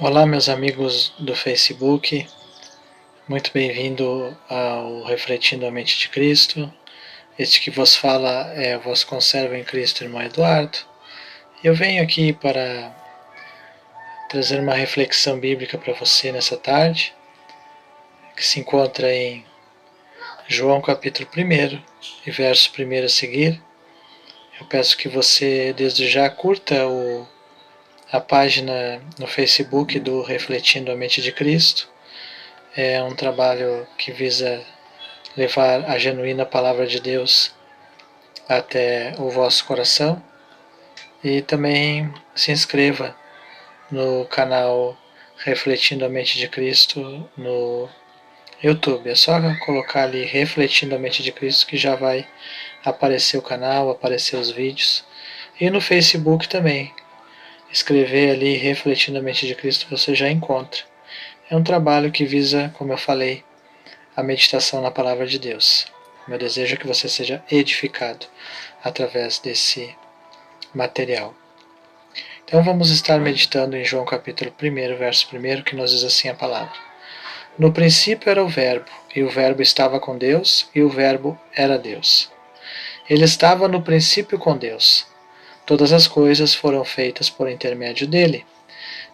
Olá, meus amigos do Facebook, muito bem-vindo ao Refletindo a Mente de Cristo. Este que vos fala é o vosso conservo em Cristo, irmão Eduardo. Eu venho aqui para trazer uma reflexão bíblica para você nessa tarde, que se encontra em João capítulo 1 e verso 1 a seguir. Eu peço que você desde já curta a página no Facebook do Refletindo a Mente de Cristo. É um trabalho que visa levar a genuína palavra de Deus até o vosso coração. E também se inscreva no canal Refletindo a Mente de Cristo no YouTube. É só colocar ali Refletindo a Mente de Cristo que já vai aparecer o canal, aparecer os vídeos. E no Facebook também. Escrever ali Refletindo a Mente de Cristo você já encontra. É um trabalho que visa, como eu falei, a meditação na palavra de Deus. Meu desejo é que você seja edificado através desse material. Então vamos estar meditando em João capítulo 1, verso 1, que nos diz assim a palavra. No princípio era o Verbo, e o Verbo estava com Deus, e o Verbo era Deus. Ele estava no princípio com Deus. Todas as coisas foram feitas por intermédio dele,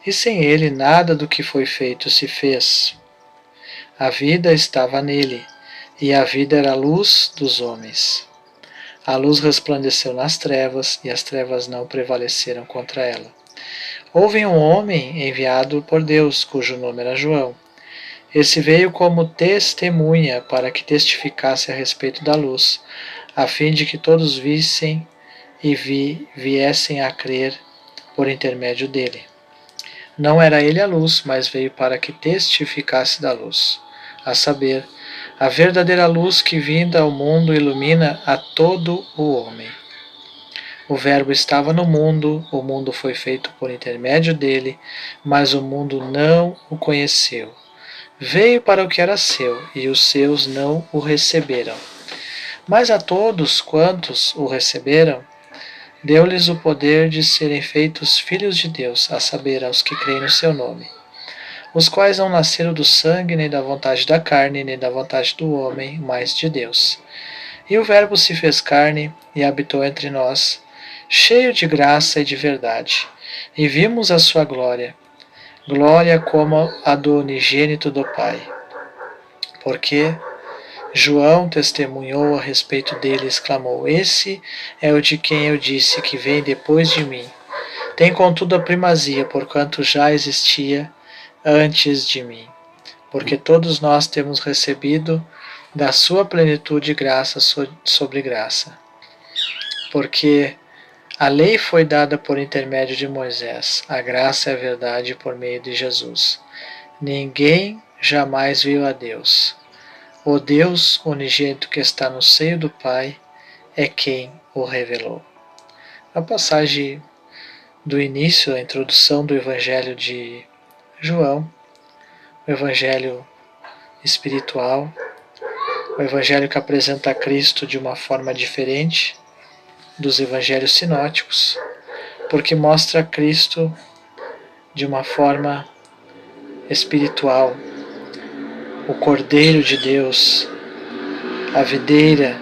e sem ele nada do que foi feito se fez. A vida estava nele, e a vida era a luz dos homens. A luz resplandeceu nas trevas, e as trevas não prevaleceram contra ela. Houve um homem enviado por Deus, cujo nome era João. Esse veio como testemunha para que testificasse a respeito da luz, a fim de que todos vissem e viessem a crer por intermédio dele. Não era ele a luz, mas veio para que testificasse da luz, a saber, a verdadeira luz que vinda ao mundo ilumina a todo o homem. O Verbo estava no mundo, o mundo foi feito por intermédio dele, mas o mundo não o conheceu. Veio para o que era seu, e os seus não o receberam. Mas a todos quantos o receberam, deu-lhes o poder de serem feitos filhos de Deus, a saber, aos que creem no seu nome, os quais não nasceram do sangue, nem da vontade da carne, nem da vontade do homem, mas de Deus. E o Verbo se fez carne e habitou entre nós, cheio de graça e de verdade, e vimos a sua glória, glória como a do unigênito do Pai. Porque João testemunhou a respeito dele e exclamou: Esse é o de quem eu disse que vem depois de mim. Tem contudo a primazia, porquanto já existia antes de mim. Porque todos nós temos recebido da sua plenitude graça sobre graça. Porque a lei foi dada por intermédio de Moisés, a graça e a verdade por meio de Jesus. Ninguém jamais viu a Deus. O Deus unigênito que está no seio do Pai é quem o revelou. A passagem do início, a introdução do Evangelho de João, o Evangelho espiritual, o Evangelho que apresenta a Cristo de uma forma diferente dos Evangelhos sinóticos, porque mostra Cristo de uma forma espiritual, o Cordeiro de Deus, a videira,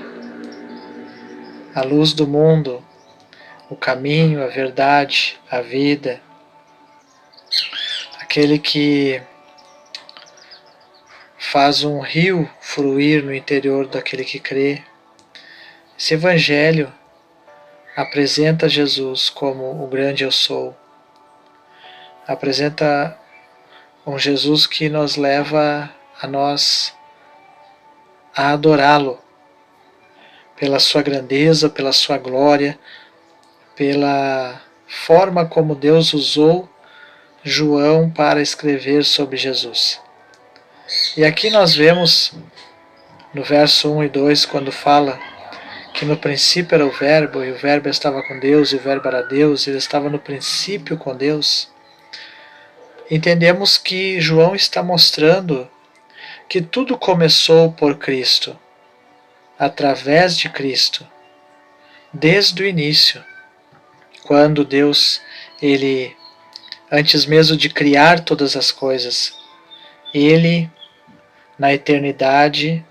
a luz do mundo, o caminho, a verdade, a vida, aquele que faz um rio fluir no interior daquele que crê. Esse Evangelho apresenta Jesus como o grande eu sou, apresenta um Jesus que nos leva a nós a adorá-lo pela sua grandeza, pela sua glória, pela forma como Deus usou João para escrever sobre Jesus. E aqui nós vemos no verso 1 e 2, quando fala que no princípio era o Verbo, e o Verbo estava com Deus, e o Verbo era Deus, e ele estava no princípio com Deus. Entendemos que João está mostrando que tudo começou por Cristo, através de Cristo, desde o início, quando Deus ele antes mesmo de criar todas as coisas, Ele, na eternidade,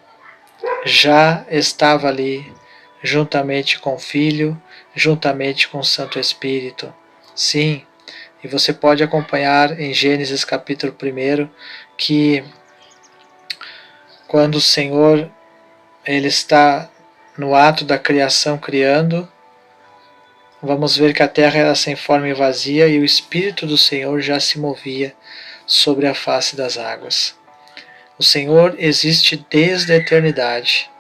já estava ali, juntamente com o Filho, juntamente com o Santo Espírito. Sim, e você pode acompanhar em Gênesis capítulo 1 que quando o Senhor ele está no ato da criação criando, vamos ver que a terra era sem forma e vazia e o Espírito do Senhor já se movia sobre a face das águas. O Senhor existe desde a eternidade.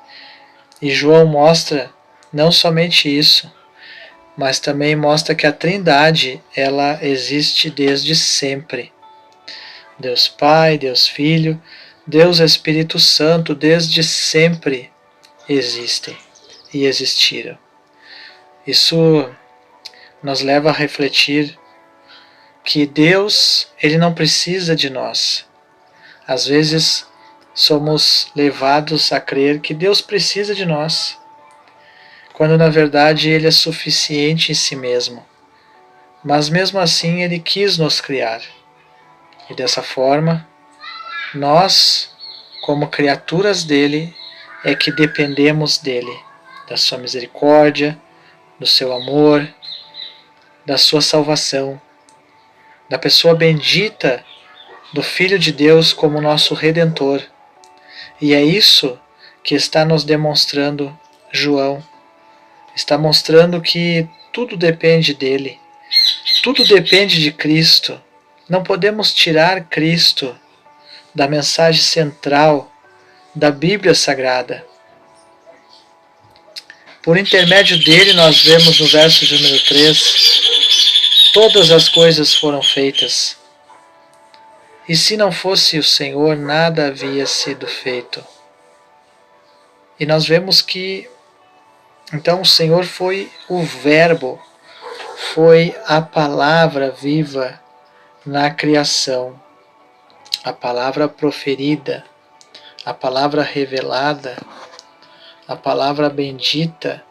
E João mostra não somente isso, mas também mostra que a Trindade, ela existe desde sempre. Deus Pai, Deus Filho, Deus Espírito Santo, desde sempre existem e existiram. Isso nos leva a refletir que Deus, ele não precisa de nós. Às vezes somos levados a crer que Deus precisa de nós, quando na verdade ele é suficiente em si mesmo. Mas mesmo assim ele quis nos criar. E dessa forma, nós, como criaturas dele, é que dependemos dele, da sua misericórdia, do seu amor, da sua salvação, da pessoa bendita do Filho de Deus como nosso Redentor. E é isso que está nos demonstrando João. Está mostrando que tudo depende dele, tudo depende de Cristo. Não podemos tirar Cristo da mensagem central da Bíblia Sagrada. Por intermédio dele, nós vemos no verso de número 3, todas as coisas foram feitas. E se não fosse o Senhor, nada havia sido feito. E nós vemos que, então, o Senhor foi o Verbo, foi a palavra viva na criação, a palavra proferida, a palavra revelada, a palavra bendita.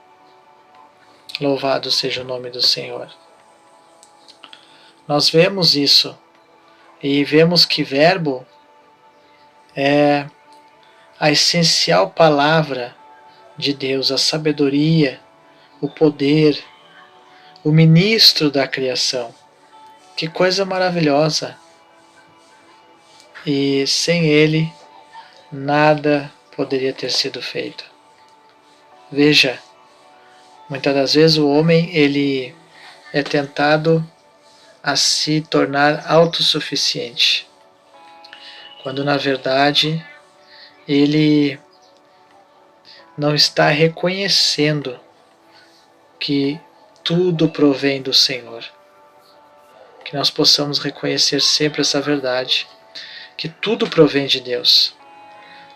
Louvado seja o nome do Senhor. Nós vemos isso e vemos que Verbo é a essencial palavra de Deus, a sabedoria, o poder, o ministro da criação. Que coisa maravilhosa! E sem ele, nada poderia ter sido feito. Veja, muitas das vezes o homem ele é tentado a se tornar autossuficiente, quando na verdade ele não está reconhecendo que tudo provém do Senhor. Que nós possamos reconhecer sempre essa verdade, que tudo provém de Deus,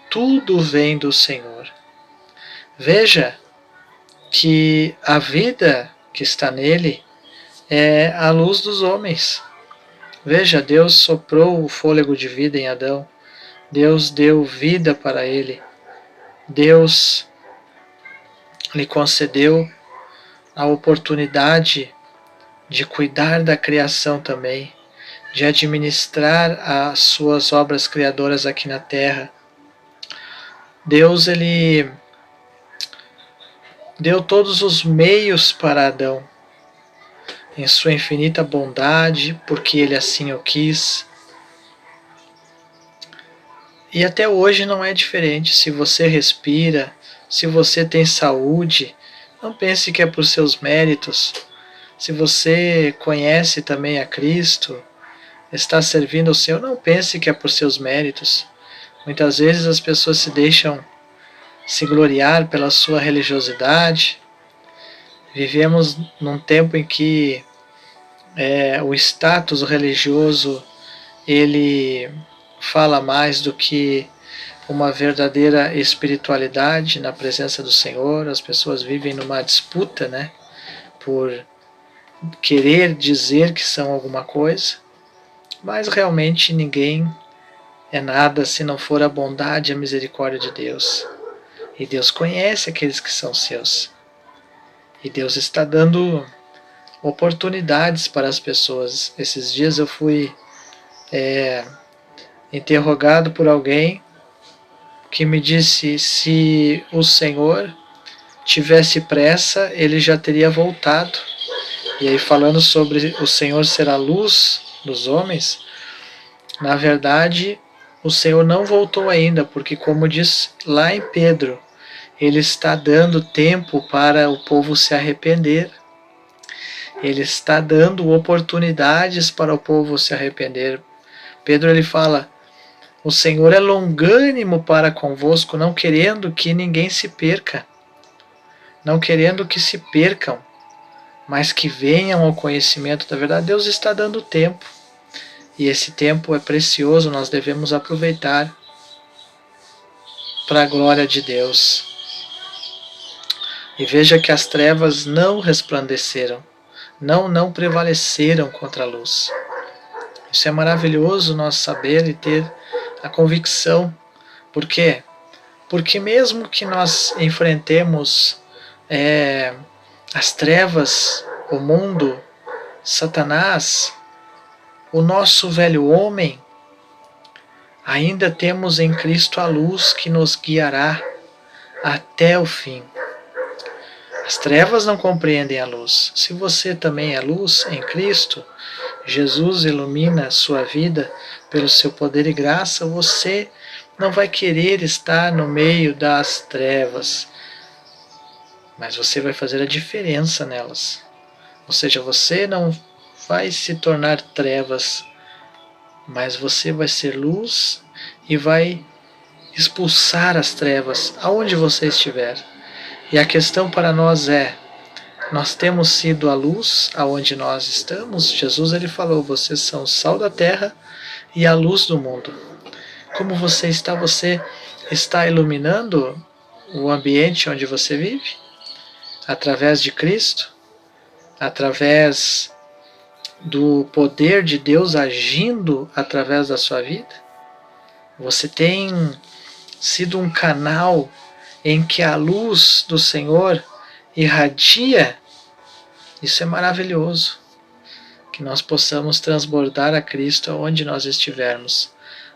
tudo vem do Senhor. Veja que a vida que está nele é a luz dos homens. Veja, Deus soprou o fôlego de vida em Adão, Deus deu vida para ele, Deus lhe concedeu a oportunidade de cuidar da criação também, de administrar as suas obras criadoras aqui na terra. Deus, ele deu todos os meios para Adão, em sua infinita bondade, porque ele assim o quis. E até hoje não é diferente. Se você respira, se você tem saúde, não pense que é por seus méritos. Se você conhece também a Cristo, está servindo o Senhor, não pense que é por seus méritos. Muitas vezes as pessoas se deixam se gloriar pela sua religiosidade. Vivemos num tempo em que o status religioso ele fala mais do que uma verdadeira espiritualidade na presença do Senhor. As pessoas vivem numa disputa, né, por querer dizer que são alguma coisa, mas realmente ninguém é nada se não for a bondade e a misericórdia de Deus. E Deus conhece aqueles que são seus. E Deus está dando oportunidades para as pessoas. Esses dias eu fui interrogado por alguém que me disse: se o Senhor tivesse pressa, ele já teria voltado. E aí, falando sobre o Senhor ser a luz dos homens, na verdade, o Senhor não voltou ainda, porque, como diz lá em Pedro, ele está dando tempo para o povo se arrepender. Ele está dando oportunidades para o povo se arrepender. Pedro, ele fala: o Senhor é longânimo para convosco, não querendo que ninguém se perca, não querendo que se percam, mas que venham ao conhecimento da verdade. Deus está dando tempo, e esse tempo é precioso, nós devemos aproveitar para a glória de Deus. E veja que as trevas não resplandeceram, não prevaleceram contra a luz. Isso é maravilhoso nós saber e ter a convicção. Por quê? Porque mesmo que nós enfrentemos as trevas, o mundo, Satanás, o nosso velho homem, ainda temos em Cristo a luz que nos guiará até o fim. As trevas não compreendem a luz. Se você também é luz em Cristo, Jesus ilumina a sua vida pelo seu poder e graça, você não vai querer estar no meio das trevas, mas você vai fazer a diferença nelas. Ou seja, você não vai se tornar trevas, mas você vai ser luz e vai expulsar as trevas aonde você estiver. E a questão para nós é: nós temos sido a luz aonde nós estamos? Jesus, ele falou: vocês são o sal da terra e a luz do mundo. Como você está? Você está iluminando o ambiente onde você vive? Através de Cristo? Através do poder de Deus agindo através da sua vida? Você tem sido um canal em que a luz do Senhor irradia? Isso é maravilhoso. Que nós possamos transbordar a Cristo onde nós estivermos.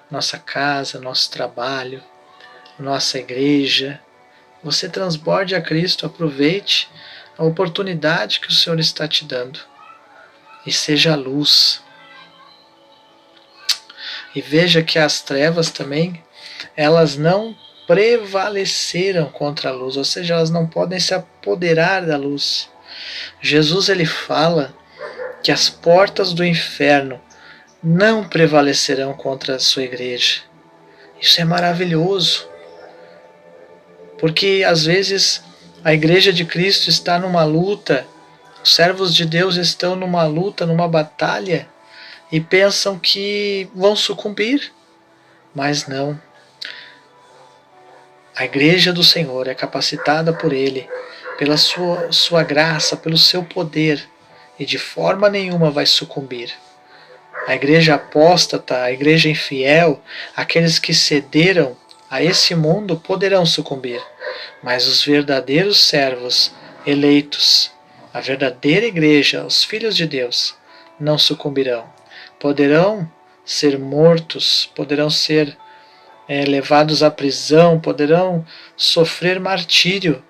Nossa casa, nosso trabalho, nossa igreja. Você transborde a Cristo, aproveite a oportunidade que o Senhor está te dando. E seja a luz. E veja que as trevas também, elas não prevaleceram contra a luz, ou seja, elas não podem se apoderar da luz. Jesus, ele fala que as portas do inferno não prevalecerão contra a sua igreja. Isso é maravilhoso, porque às vezes a igreja de Cristo está numa luta, os servos de Deus estão numa luta, numa batalha, e pensam que vão sucumbir, mas não. A igreja do Senhor é capacitada por Ele, pela sua graça, pelo seu poder, e de forma nenhuma vai sucumbir. A igreja apóstata, a igreja infiel, aqueles que cederam a esse mundo poderão sucumbir, mas os verdadeiros servos eleitos, a verdadeira igreja, os filhos de Deus, não sucumbirão. Poderão ser mortos, poderão ser levados à prisão, poderão sofrer martírio,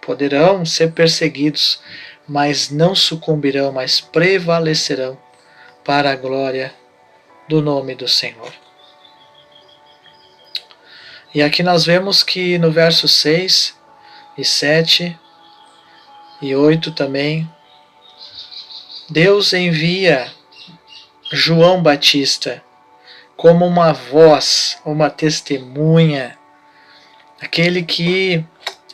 poderão ser perseguidos, mas não sucumbirão, mas prevalecerão para a glória do nome do Senhor. E aqui nós vemos que no verso 6 e 7 e 8 também, Deus envia João Batista como uma voz, uma testemunha, aquele que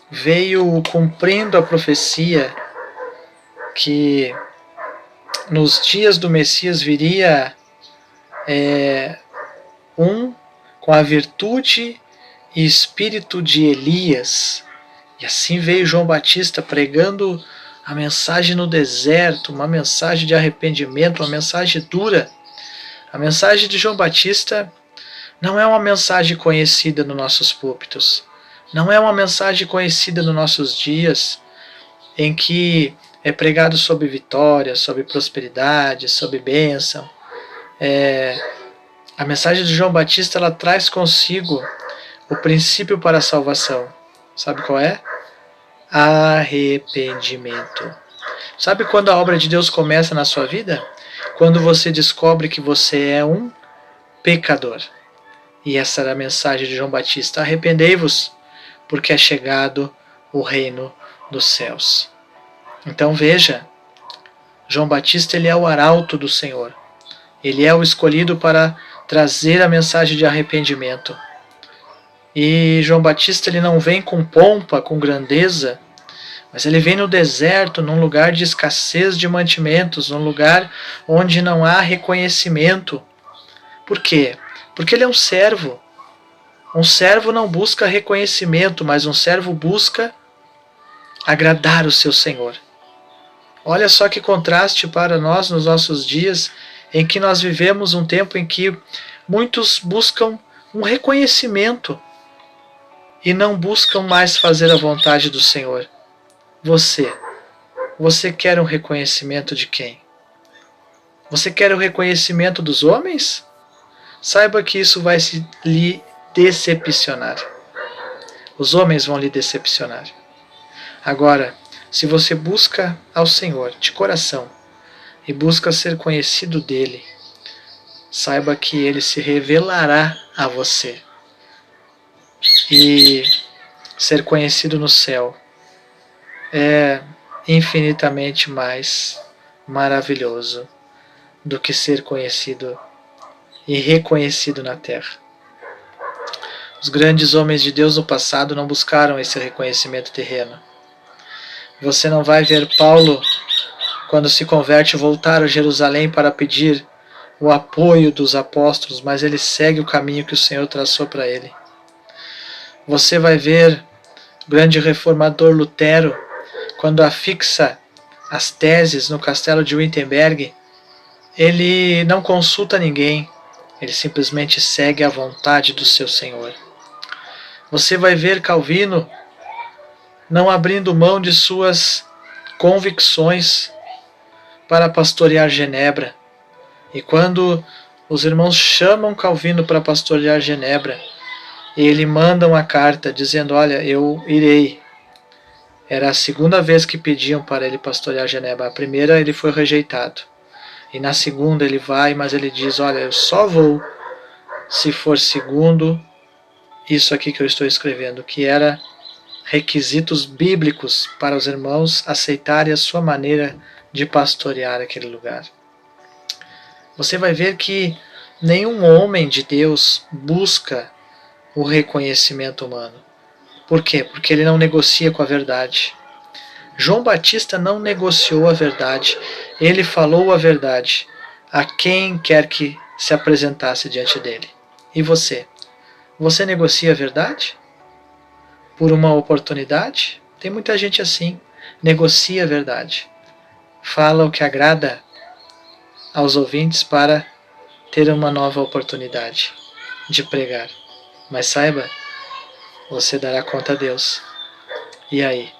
veio cumprindo a profecia que nos dias do Messias viria com a virtude e espírito de Elias. E assim veio João Batista pregando a mensagem no deserto, uma mensagem de arrependimento, uma mensagem dura. A mensagem de João Batista não é uma mensagem conhecida nos nossos púlpitos, não é uma mensagem conhecida nos nossos dias, em que é pregado sobre vitória, sobre prosperidade, sobre bênção. A mensagem de João Batista, ela traz consigo o princípio para a salvação. Sabe qual é? Arrependimento. Sabe quando a obra de Deus começa na sua vida? Quando você descobre que você é um pecador. E essa era a mensagem de João Batista. Arrependei-vos, porque é chegado o reino dos céus. Então veja, João Batista, ele é o arauto do Senhor. Ele é o escolhido para trazer a mensagem de arrependimento. E João Batista, ele não vem com pompa, com grandeza, mas ele vem no deserto, num lugar de escassez de mantimentos, num lugar onde não há reconhecimento. Por quê? Porque ele é um servo. Um servo não busca reconhecimento, mas um servo busca agradar o seu Senhor. Olha só que contraste para nós nos nossos dias, em que nós vivemos um tempo em que muitos buscam um reconhecimento e não buscam mais fazer a vontade do Senhor. Você quer um reconhecimento de quem? Você quer o reconhecimento dos homens? Saiba que isso vai lhe decepcionar. Os homens vão lhe decepcionar. Agora, se você busca ao Senhor de coração e busca ser conhecido dele, saiba que ele se revelará a você. E ser conhecido no céu é infinitamente mais maravilhoso do que ser conhecido e reconhecido na terra. Os grandes homens de Deus no passado não buscaram esse reconhecimento terreno. Você não vai ver Paulo, quando se converte, voltar a Jerusalém para pedir o apoio dos apóstolos, mas ele segue o caminho que o Senhor traçou para ele. Você vai ver o grande reformador Lutero, quando afixa as teses no castelo de Wittenberg, ele não consulta ninguém, ele simplesmente segue a vontade do seu Senhor. Você vai ver Calvino não abrindo mão de suas convicções para pastorear Genebra. E quando os irmãos chamam Calvino para pastorear Genebra, ele manda uma carta dizendo: olha, eu irei. Era a segunda vez que pediam para ele pastorear Genebra. A primeira ele foi rejeitado. E na segunda ele vai, mas ele diz: olha, eu só vou se for segundo isso aqui que eu estou escrevendo, que era requisitos bíblicos para os irmãos aceitarem a sua maneira de pastorear aquele lugar. Você vai ver que nenhum homem de Deus busca o reconhecimento humano. Por quê? Porque ele não negocia com a verdade. João Batista não negociou a verdade, ele falou a verdade a quem quer que se apresentasse diante dele. E você? Você negocia a verdade? Por uma oportunidade? Tem muita gente assim, negocia a verdade. Fala o que agrada aos ouvintes para ter uma nova oportunidade de pregar. Mas saiba, você dará conta a Deus. E aí?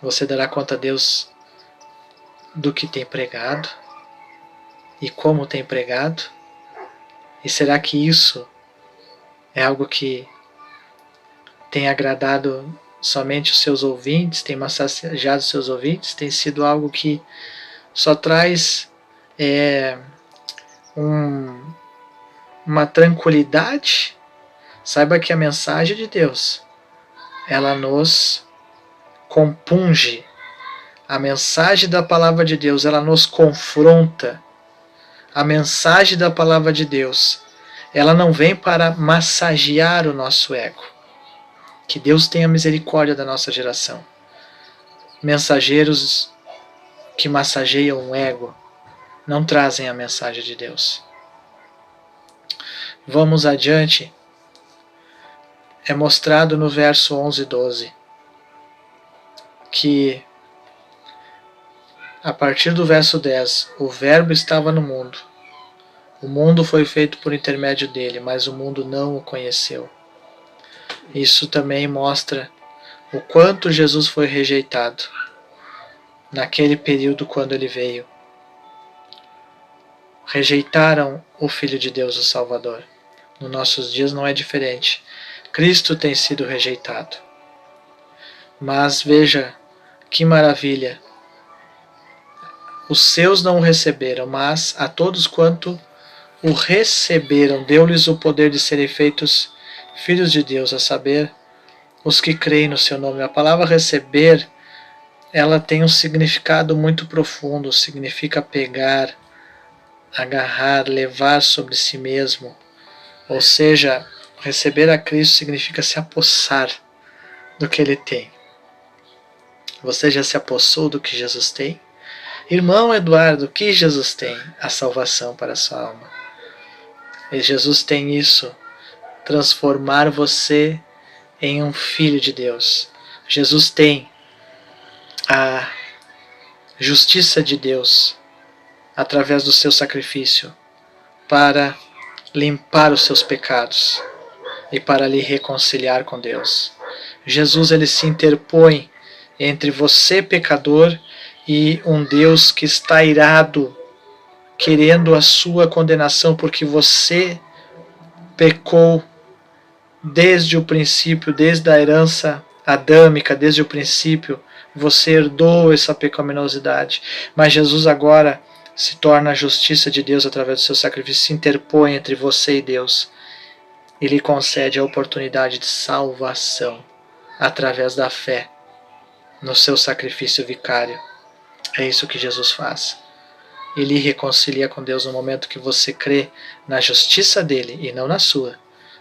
Você dará conta a Deus do que tem pregado e como tem pregado? E será que isso é algo que tem agradado somente os seus ouvintes, tem massageado os seus ouvintes? Tem sido algo que só traz uma tranquilidade? Saiba que a mensagem de Deus, ela nos compunge. A mensagem da palavra de Deus, ela nos confronta. A mensagem da palavra de Deus, ela não vem para massagear o nosso ego. Que Deus tenha misericórdia da nossa geração. Mensageiros que massageiam o ego não trazem a mensagem de Deus. Vamos adiante. É mostrado no verso 11 e 12 que a partir do verso 10, o Verbo estava no mundo. O mundo foi feito por intermédio dele, mas o mundo não o conheceu. Isso também mostra o quanto Jesus foi rejeitado. naquele período quando ele veio, rejeitaram o Filho de Deus, o Salvador. Nos nossos dias não é diferente. Cristo tem sido rejeitado. Mas veja que maravilha. Os seus não o receberam, mas a todos quanto o receberam, deu-lhes o poder de serem feitos filhos de Deus, a saber, os que creem no seu nome. A palavra receber, ela tem um significado muito profundo, significa pegar, agarrar, levar sobre si mesmo. Ou seja, receber a Cristo significa se apossar do que ele tem. Você já se apossou do que Jesus tem? Irmão Eduardo, o que Jesus tem? A salvação para a sua alma. E Jesus tem isso, transformar você em um filho de Deus. Jesus tem a justiça de Deus através do seu sacrifício para limpar os seus pecados e para lhe reconciliar com Deus. Jesus, ele se interpõe entre você, pecador, e um Deus que está irado, querendo a sua condenação porque você pecou desde o princípio, desde a herança adâmica, desde o princípio, você herdou essa pecaminosidade. Mas Jesus agora se torna a justiça de Deus através do seu sacrifício, se interpõe entre você e Deus e lhe concede a oportunidade de salvação através da fé no seu sacrifício vicário. É isso que Jesus faz. Ele reconcilia com Deus no momento que você crê na justiça dele e não na sua.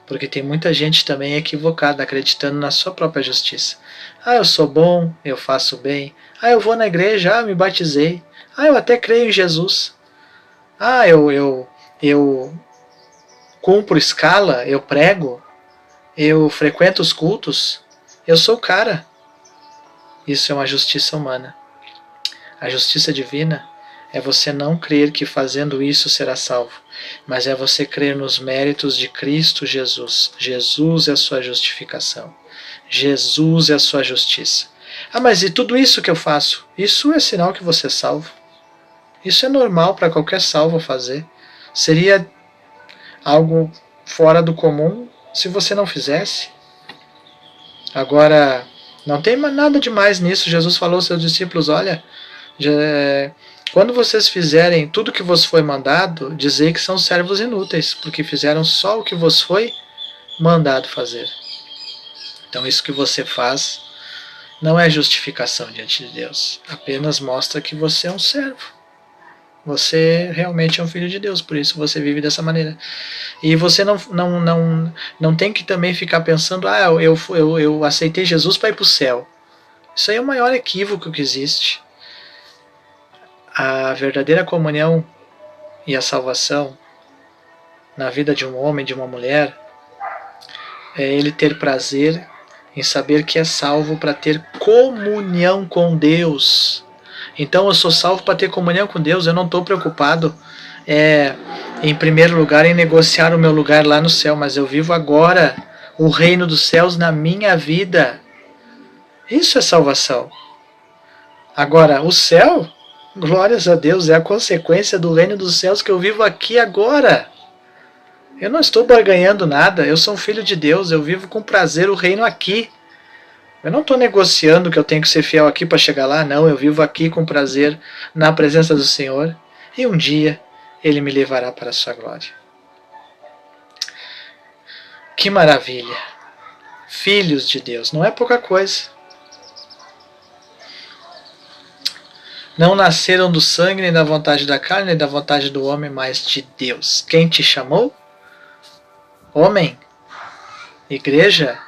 Porque tem muita gente também equivocada, acreditando na sua própria justiça. Ah, eu sou bom, eu faço bem. Ah, eu vou na igreja, me batizei. Ah, eu até creio em Jesus. Ah, eu cumpro escala, eu prego, eu frequento os cultos. Eu sou o cara. Isso é uma justiça humana. A justiça divina é você não crer que fazendo isso será salvo, mas é você crer nos méritos de Cristo Jesus. Jesus é a sua justificação. Jesus é a sua justiça. Ah, mas e tudo isso que eu faço? Isso é sinal que você é salvo. Isso é normal para qualquer salvo fazer. Seria algo fora do comum se você não fizesse. Agora, não tem nada demais nisso. Jesus falou aos seus discípulos, olha, quando vocês fizerem tudo que vos foi mandado, dizei que são servos inúteis, porque fizeram só o que vos foi mandado fazer. Então isso que você faz não é justificação diante de Deus, apenas mostra que você é um servo. Você realmente é um filho de Deus, por isso você vive dessa maneira. E você não tem que também ficar pensando, ah, eu aceitei Jesus para ir para o céu. Isso aí é o maior equívoco que existe. A verdadeira comunhão e a salvação na vida de um homem, de uma mulher, é ele ter prazer em saber que é salvo para ter comunhão com Deus. Então eu sou salvo para ter comunhão com Deus, eu não estou preocupado em primeiro lugar em negociar o meu lugar lá no céu, mas eu vivo agora o reino dos céus na minha vida. Isso é salvação. Agora, o céu, glórias a Deus, é a consequência do reino dos céus que eu vivo aqui agora. Eu não estou barganhando nada, eu sou um filho de Deus, eu vivo com prazer o reino aqui. Eu não estou negociando que eu tenho que ser fiel aqui para chegar lá, não, eu vivo aqui com prazer na presença do Senhor e um dia Ele me levará para a sua glória. Que maravilha! Filhos de Deus, não é pouca coisa. Não nasceram do sangue, nem da vontade da carne, nem da vontade do homem, mas de Deus. Quem te chamou? Homem? Igreja?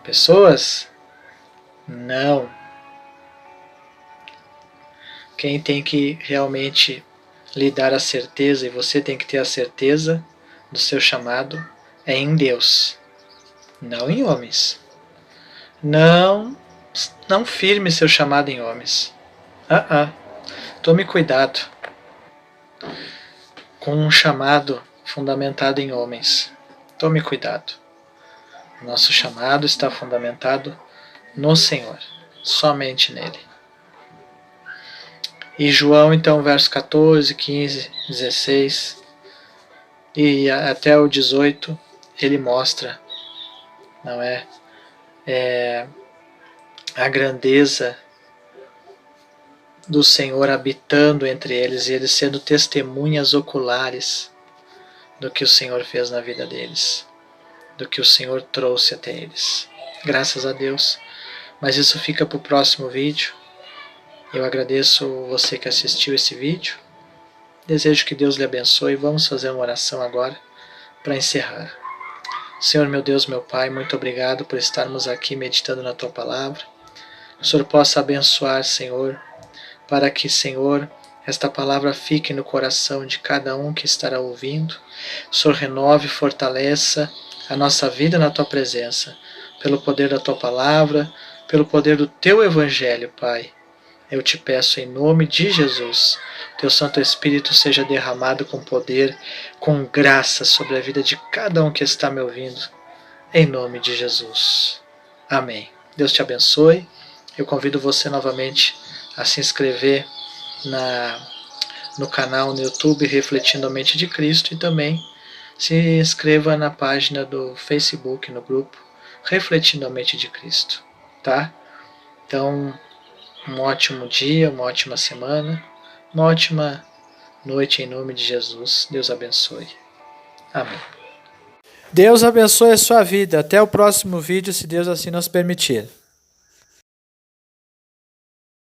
Pessoas? Não. Quem tem que realmente lhe dar a certeza, e você tem que ter a certeza do seu chamado, é em Deus, não em homens. Não firme seu chamado em homens. Tome cuidado com um chamado fundamentado em homens. Tome cuidado. Nosso chamado está fundamentado no Senhor, somente nele. E João, então, verso 14, 15, 16 e até o 18, ele mostra, não é, a grandeza do Senhor habitando entre eles e eles sendo testemunhas oculares do que o Senhor fez na vida deles, do que o Senhor trouxe até eles. Graças a Deus. Mas isso fica para o próximo vídeo. Eu agradeço você que assistiu esse vídeo. Desejo que Deus lhe abençoe. Vamos fazer uma oração agora para encerrar. Senhor, meu Deus, meu Pai, muito obrigado por estarmos aqui meditando na Tua Palavra. Que o Senhor possa abençoar, Senhor, para que, Senhor, esta palavra fique no coração de cada um que estará ouvindo. O Senhor renove e fortaleça a nossa vida na Tua presença, pelo poder da Tua Palavra, pelo poder do Teu Evangelho, Pai. Eu te peço em nome de Jesus, Teu Santo Espírito seja derramado com poder, com graça sobre a vida de cada um que está me ouvindo, em nome de Jesus. Amém. Deus te abençoe. Eu convido você novamente a se inscrever no canal no YouTube Refletindo a Mente de Cristo e também se inscreva na página do Facebook, no grupo Refletindo a Mente de Cristo, tá? Então, um ótimo dia, uma ótima semana, uma ótima noite em nome de Jesus. Deus abençoe. Amém. Deus abençoe a sua vida. Até o próximo vídeo, se Deus assim nos permitir.